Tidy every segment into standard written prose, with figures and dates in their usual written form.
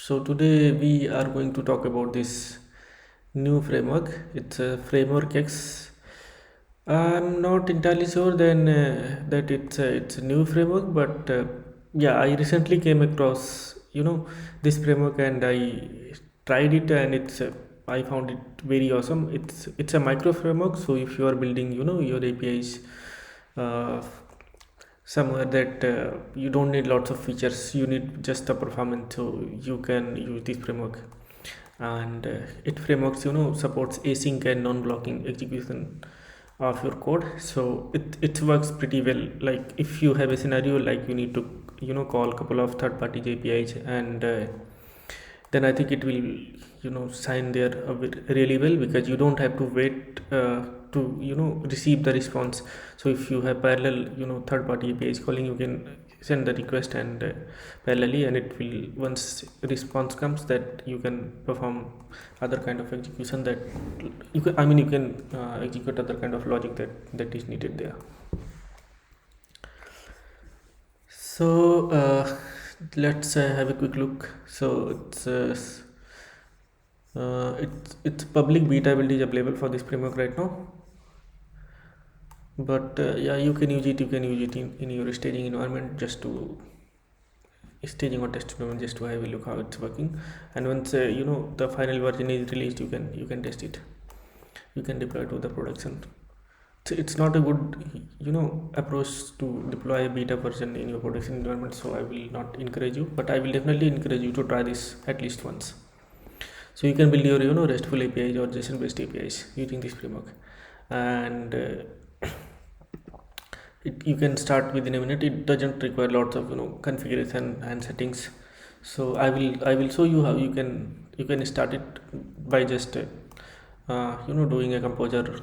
So today we are going to talk about this new framework. It's a framework X. I'm not entirely sure then that it's a new framework, but yeah, I recently came across this framework and I tried it and I found it very awesome. It's a micro framework, so if you are building your APIs uh, somewhere that you don't need lots of features, you need just the performance, so you can use this framework. And it frameworks supports async and non-blocking execution of your code, so it works pretty well. Like if you have a scenario like you need to call a couple of third-party APIs, and then I think it will sign there really well, because you don't have to wait to receive the response. So if you have parallel third party APIs calling, you can send the request and parallelly, and it will, once response comes, that you can perform other kind of execution, that you can execute other kind of logic that is needed there. So let's have a quick look. So it's public beta build is available for this framework right now, but yeah, you can use it. You can use it in your staging environment, just to staging or test environment, just to have a look how it's working. And once the final version is released, you can test it. You can deploy to the production. So it's not a good approach to deploy a beta version in your production environment, so I will not encourage you, but I will definitely encourage you to try this at least once. So you can build your RESTful APIs or JSON based APIs using this framework, and you can start within a minute. It doesn't require lots of configuration and settings. So I will show you how you can start it by just doing a composer,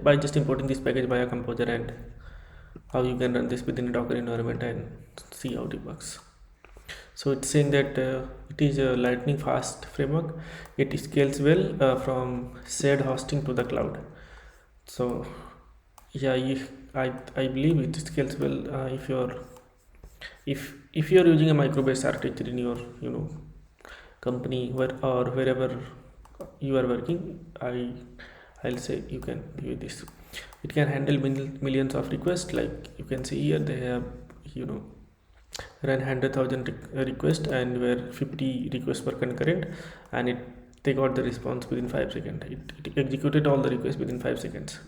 by just importing this package via composer, and how you can run this within a Docker environment and see how it works. So it's saying that it is a lightning fast framework. It scales well from shared hosting to the cloud. So yeah, I believe it scales well if you're using a micro based architecture in your company, or wherever you are working. I'll say you can use this. It can handle millions of requests. Like you can see here, they have you know run 100,000 requests, and where 50 requests per concurrent, and they got the response within 5 seconds. It executed all the requests within 5 seconds.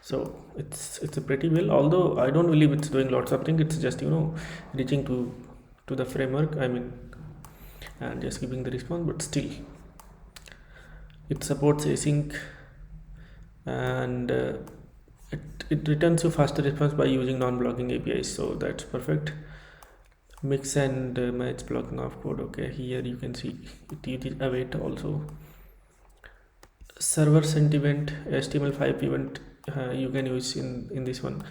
So it's a pretty well, although I don't believe it's doing lots of things. It's just reaching to the framework, I mean, and just giving the response. But still, it supports async, and it returns you faster response by using non-blocking APIs, so that's perfect. Mix and match blocking of code. Okay, here you can see it is await also. Server sent event, HTML5 event, you can use in this one.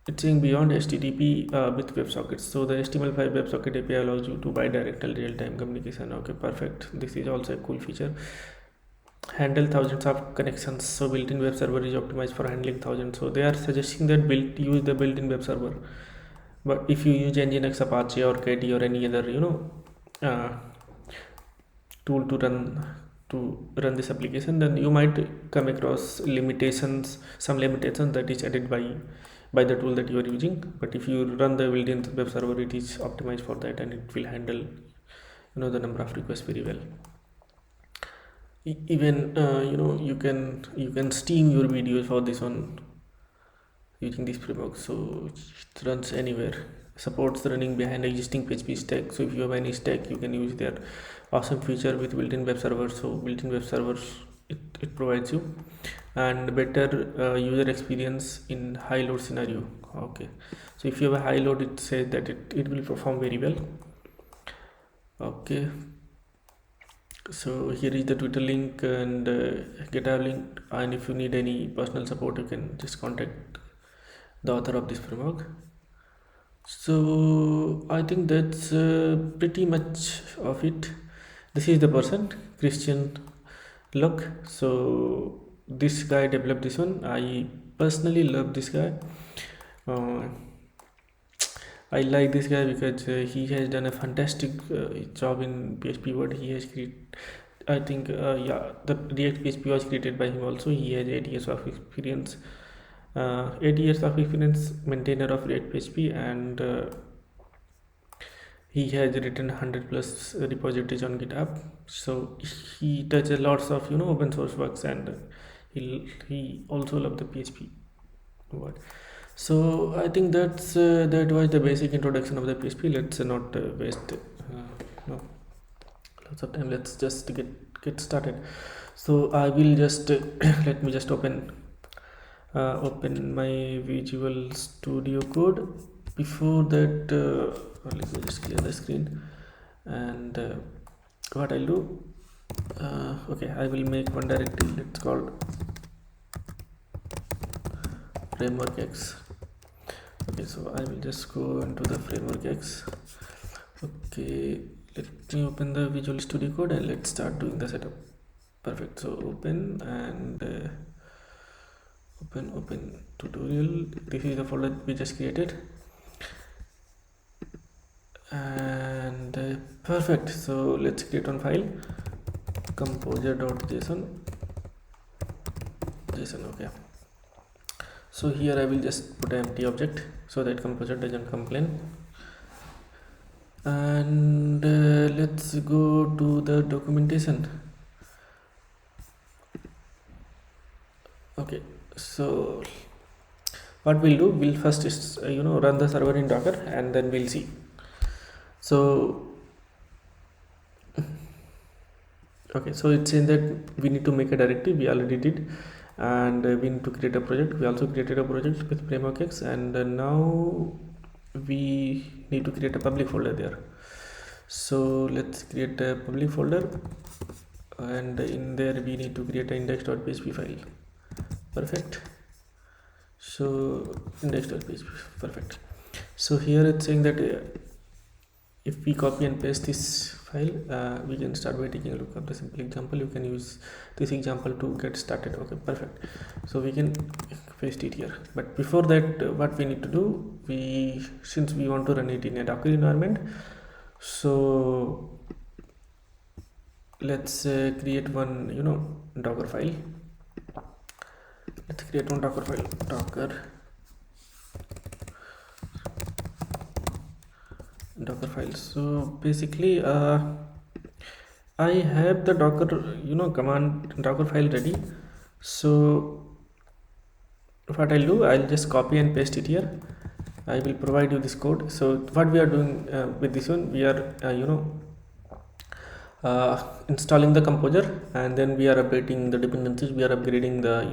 It's saying beyond HTTP with WebSockets. So the HTML5 WebSocket API allows you to bidirectional real-time communication. Okay, perfect. This is also a cool feature. Handle thousands of connections. So built-in web server is optimized for handling thousands. So they are suggesting that use the built-in web server. But if you use Nginx, Apache, or KT, or any other uh, tool to run this application, then you might come across some limitations that is added by the tool that you are using. But if you run the built-in web server, it is optimized for that, and it will handle the number of requests very well. Even you can stream your videos for this one using this framework, so it runs anywhere. Supports running behind existing PHP stack. So if you have any stack, you can use their awesome feature with built-in web server. So built-in web servers, it provides you and better user experience in high load scenario. Okay, so if you have a high load, it says that it will perform very well. Okay, so here is the Twitter link and GitHub link, and if you need any personal support, you can just contact the author of this framework. So I think that's pretty much of it. This is the person, Christian Luck. So this guy developed this one. I personally love this guy. uh, I like this guy because he has done a fantastic job in PHP. What he has created, I think, yeah, the React PHP was created by him. Also, he has 8 years of experience. 8 years of experience, maintainer of React PHP, and he has written 100 plus repositories on GitHub. So he touches lots of open source works, and he also love the PHP. What? So I think that was the basic introduction of the PHP. Let's not waste no lots of time. Let's just get started. So I will just let me just open my Visual Studio Code. Before that, let me just clear the screen, and what I'll do. Okay, I will make one directory. It's called framework X. Okay, so I will just go into the framework X. Okay, let me open the Visual Studio Code and let's start doing the setup. Perfect. So open and open tutorial. This is the folder we just created, and perfect. So let's create one file, composer.json. Okay. So here I will just put an empty object so that composer doesn't complain. And let's go to the documentation. Okay, so what we'll do, we'll first run the server in Docker, and then we'll see. So okay, so it's saying that we need to make a directory. We already did, and we need to create a project. We also created a project with framework X, and now we need to create a public folder there. So let's create a public folder, and in there we need to create an index.php file. Perfect. So index.php, perfect. So here it's saying that if we copy and paste this file, we can start by taking a look at the simple example. You can use this example to get started. Okay, perfect. So we can paste it here, but before that, what we need to do, since we want to run it in a Docker environment, so let's create one Docker file. Let's create one Docker file, Docker file. So basically I have the Docker command Docker file ready. So what I'll do, I'll just copy and paste it here. I will provide you this code. So what we are doing with this one, we are installing the composer, and then we are updating the dependencies. We are upgrading the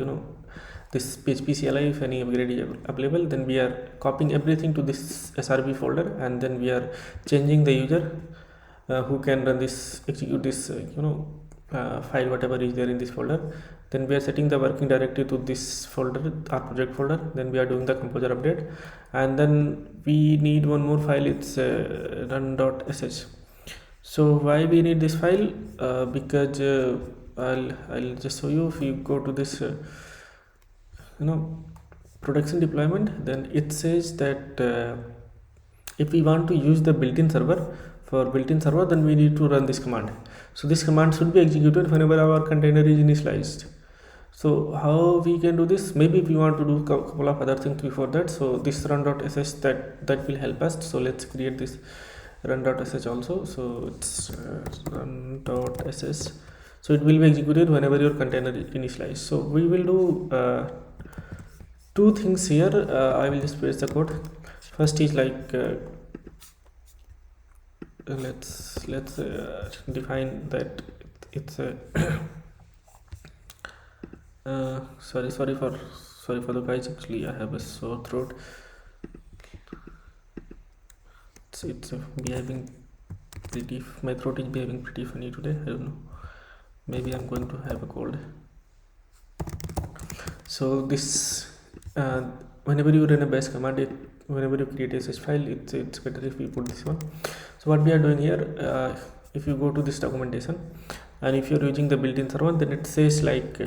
this PHP CLI. If any upgrade is available, then we are copying everything to this SRB folder, and then we are changing the user who can run this, execute this file, whatever is there in this folder. Then we are setting the working directory to this folder, our project folder. Then we are doing the composer update, and then we need one more file. It's run.sh. So why we need this file? Because I'll just show you. If you go to this production deployment, then it says that if we want to use the built-in server, then we need to run this command. So this command should be executed whenever our container is initialized. So how we can do this? Maybe we want to do a couple of other things before that. So this run.sh, that will help us. So let's create this run.sh also. So it's run.sh. So it will be executed whenever your container is initialized. So we will do two things here. I will just paste the code. First is like let's define that it's a sorry for the guys. Actually, I have a sore throat. It's behaving pretty. My throat is behaving pretty funny today. I don't know. Maybe I'm going to have a cold. So this whenever you run a bash command, whenever you create a such file, it's better if we put this one. So what we are doing here, if you go to this documentation, and if you're using the built-in server, then it says like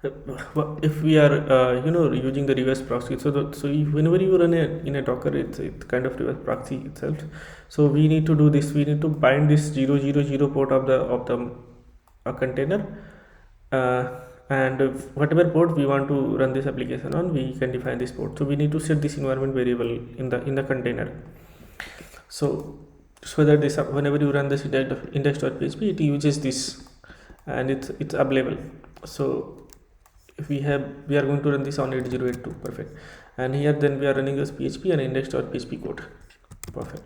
if we are using the reverse proxy, whenever you run in a Docker, it's kind of reverse proxy itself. So we need to do this. We need to bind this 000 port of the container, and whatever port we want to run this application on, we can define this port. So we need to set this environment variable in the container, so that this, whenever you run this index.php, it uses this, and it's available. So if we are going to run this on 8082, perfect. And here then we are running this php and index.php code, perfect.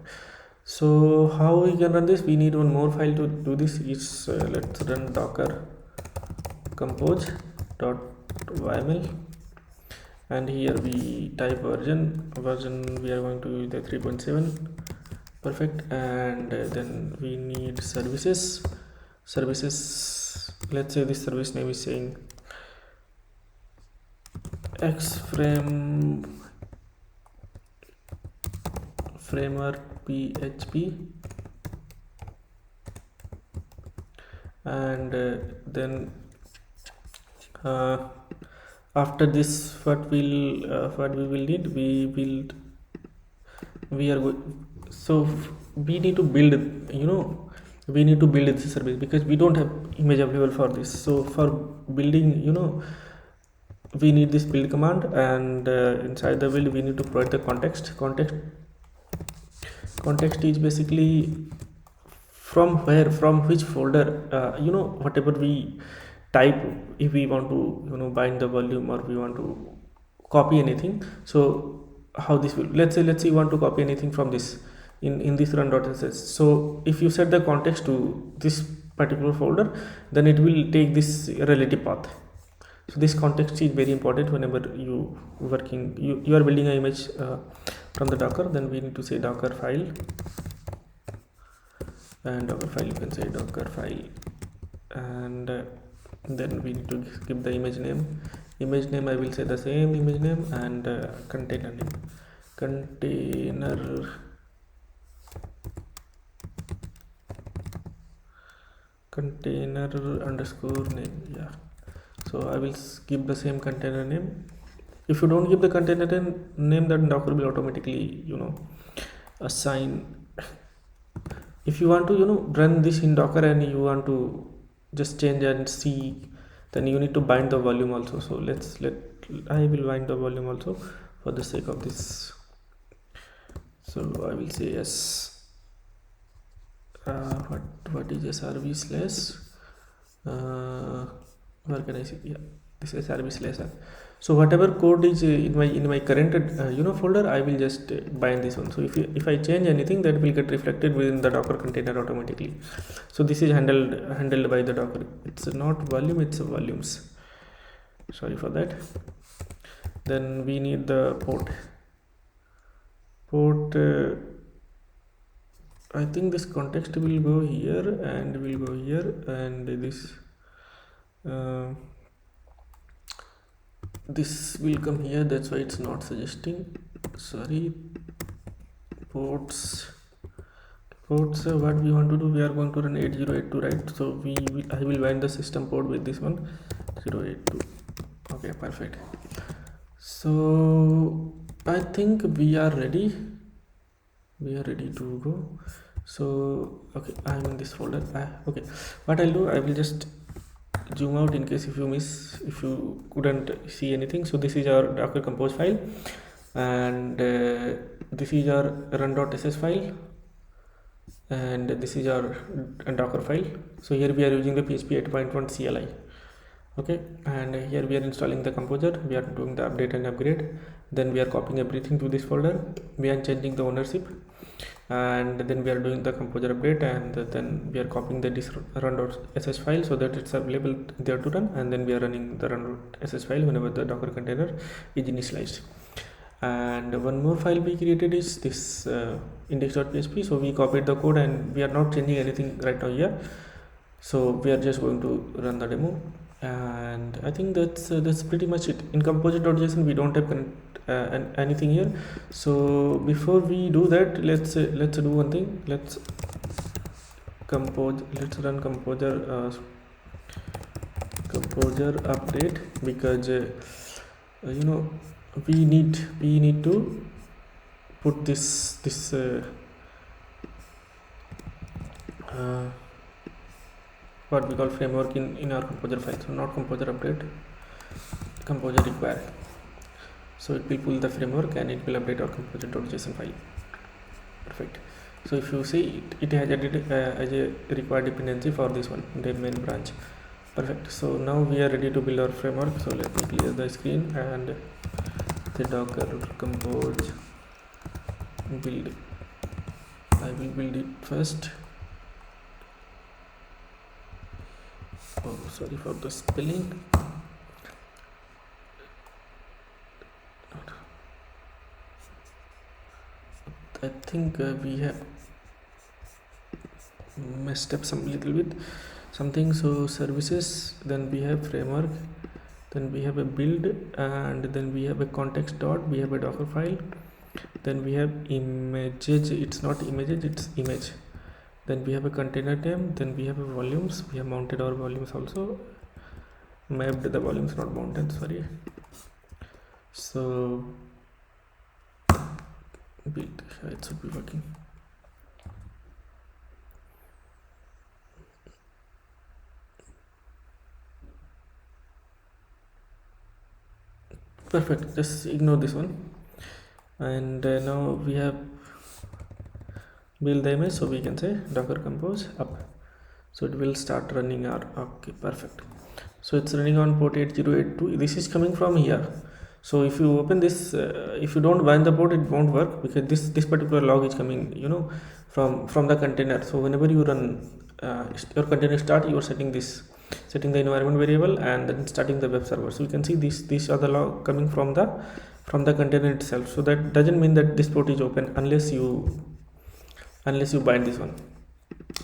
So how we can run this? We need one more file to do this. Is let's run docker compose.yml, and here we type version we are going to use the 3.7, perfect. And then we need services. Let's say this service name is saying xframe framework php, and then after this, what we will need, we are going, so we need to build, we need to build this service because we don't have image available for this. So for building, we need this build command, and inside the build we need to provide the context is basically from which folder, whatever we type, if we want to bind the volume or we want to copy anything. So how this will, let's say you want to copy anything from this in this run.sh. so if you set the context to this particular folder, then it will take this relative path. So this context is very important whenever you are building an image from the Docker. Then we need to say docker file, and docker file, you can say docker file, and then we need to give the image name. I will say the same image name, and container name, container underscore name, yeah. So I will give the same container name. If you don't give the container name, then Docker will automatically assign. If you want to run this in Docker and you want to just change and see, then you need to bind the volume also. So I will bind the volume also for the sake of this. So I will say yes. What is srv slash, where can I see? Yeah, this is srv slash. So whatever code is in my current folder, I will just bind this one. So if I change anything, that will get reflected within the Docker container automatically. So this is handled by the Docker. It's not volume, it's volumes. Sorry for that. Then we need the port. I think this context will go here and will go here, and this will come here. That's why it's not suggesting. Sorry. Ports. What we want to do, we are going to run 8082, right? So I will bind the system port with this one, 082. Okay, perfect. So I think we are ready to go. So okay, I'm in this folder. Okay, what I'll do, I will just zoom out in case if you couldn't see anything. So this is our docker compose file, and this is our run.sh file, and this is our docker file. So here we are using the php 8.1 CLI. Okay, and here we are installing the composer, we are doing the update and upgrade, then we are copying everything to this folder, we are changing the ownership, and then we are doing the composer update, and then we are copying the run.sh file so that it's available there to run, and then we are running the run.sh file whenever the docker container is initialized. And one more file we created is this index.php. So we copied the code and we are not changing anything right now here, so we are just going to run the demo. And I think that's pretty much it. In composer.json we don't have anything here. So before we do that, let's do one thing. Let's run composer composer update, because you know, we need to put this uh, what we call framework in our composer file. So not composer update, composer require. So it will pull the framework and it will update our composer.json file. Perfect. So if you see it has added as a required dependency for this one, the main branch. Perfect. So now we are ready to build our framework. So let me clear the screen and the docker compose build. I will build it first. Oh, sorry for the spelling. I think we have messed up some little bit something. So services, then we have framework, then we have a build, and then we have a context dot, we have a docker file, then we have images. It's not images, it's image. Then we have a container name, then we have a volumes. We have mounted our volumes also, mapped the volumes, not mounted, sorry. So build, it should be working. Perfect, just ignore this one. And now we have build the image, so we can say docker compose up. So it will start running our, okay, perfect. So it's running on port 8082. This is coming from here. So if you open this, if you don't bind the port, it won't work, because this particular log is coming, you know, from the container. So whenever you run your container start, you are setting the environment variable and then starting the web server. So you can see these are the log coming from the container itself. So that doesn't mean that this port is open unless you bind this one.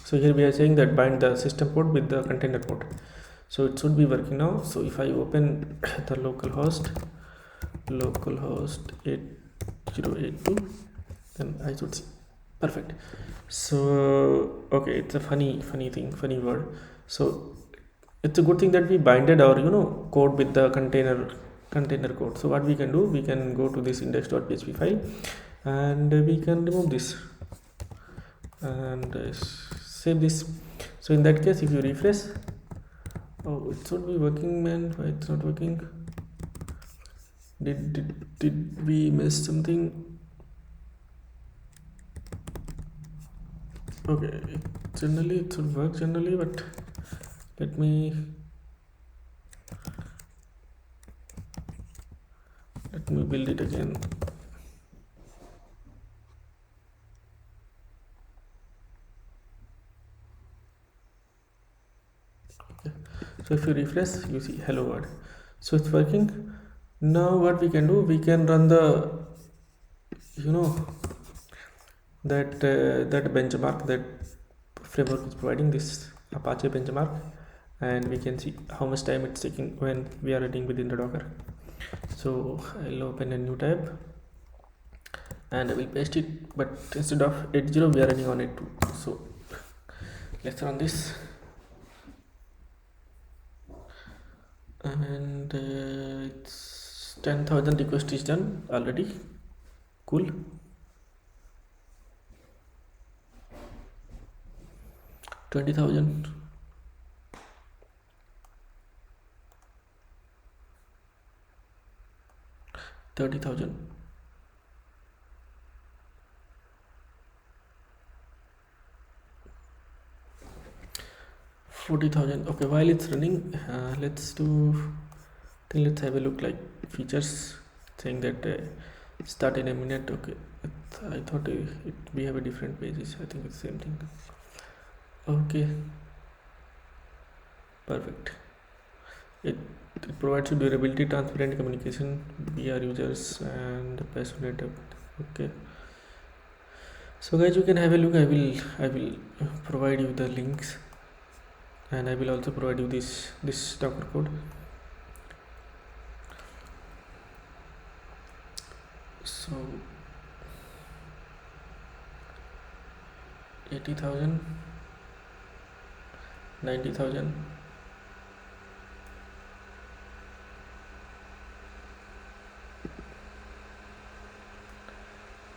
So here we are saying that bind the system port with the container port. So it should be working now. So if I open the localhost 8082, then I should see. Perfect. So okay, it's a funny word. So it's a good thing that we binded our code with the container code. So what we can do, we can go to this index.php file and we can remove this and save this. So in that case, if you refresh, oh, it should be working, man. Why it's not working? Did we miss something? Okay, generally it should work generally, but let me build it again. Okay. So if you refresh, you see hello world. So it's working. Now what we can do, we can run the that benchmark that framework is providing, this Apache benchmark, and we can see how much time it's taking when we are running within the Docker. So I'll open a new tab and I will paste it, but instead of 80 we are running on 82. So let's run this, and it's 10,000 request is done already. Cool. 20,000, 30,000, 40,000. Okay, while it's running, let's have a look like features saying that start in a minute. Okay, I thought we have a different pages. I think it's the same thing. Okay, perfect. It provides you durability, transparent communication via users and passionate. Okay, so guys, you can have a look. I will provide you the links, and I will also provide you this Docker code. So 80,000, 90,000,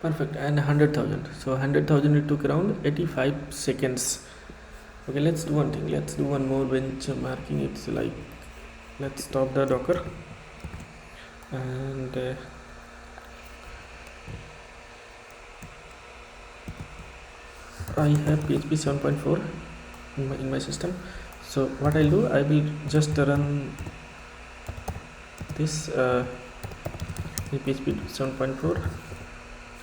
Perfect. And 100,000. So 100,000 it took around 85 seconds. Okay, let's do one thing. Let's do one more benchmarking. It's like, let's stop the Docker, and I have PHP 7.4 in my system. So what I'll do, I will just run this PHP 7.4.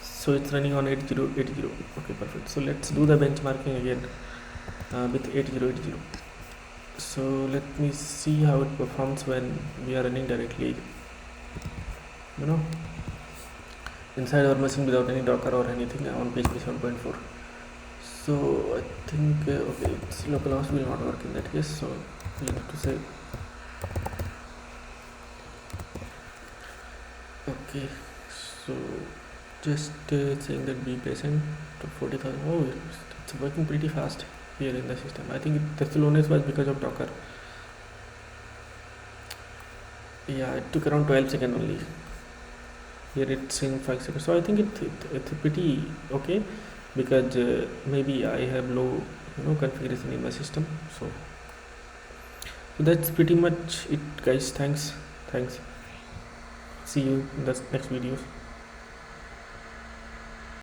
So it's running on 8080. Okay, perfect. So let's do the benchmarking again with 8080. So let me see how it performs when we are running directly, inside our machine without any Docker or anything on PHP 7.4. So I think okay, it's localhost will not work in that case. So we have to say okay. So just saying that be patient to 40,000. Oh, it's working pretty fast here in the system. I think the slowness was because of Docker. Yeah, it took around 12 seconds only. Here it's in 5 seconds. So I think it's pretty okay, because maybe I have low configuration in my system. So that's pretty much it, guys. Thanks. See you in the next videos.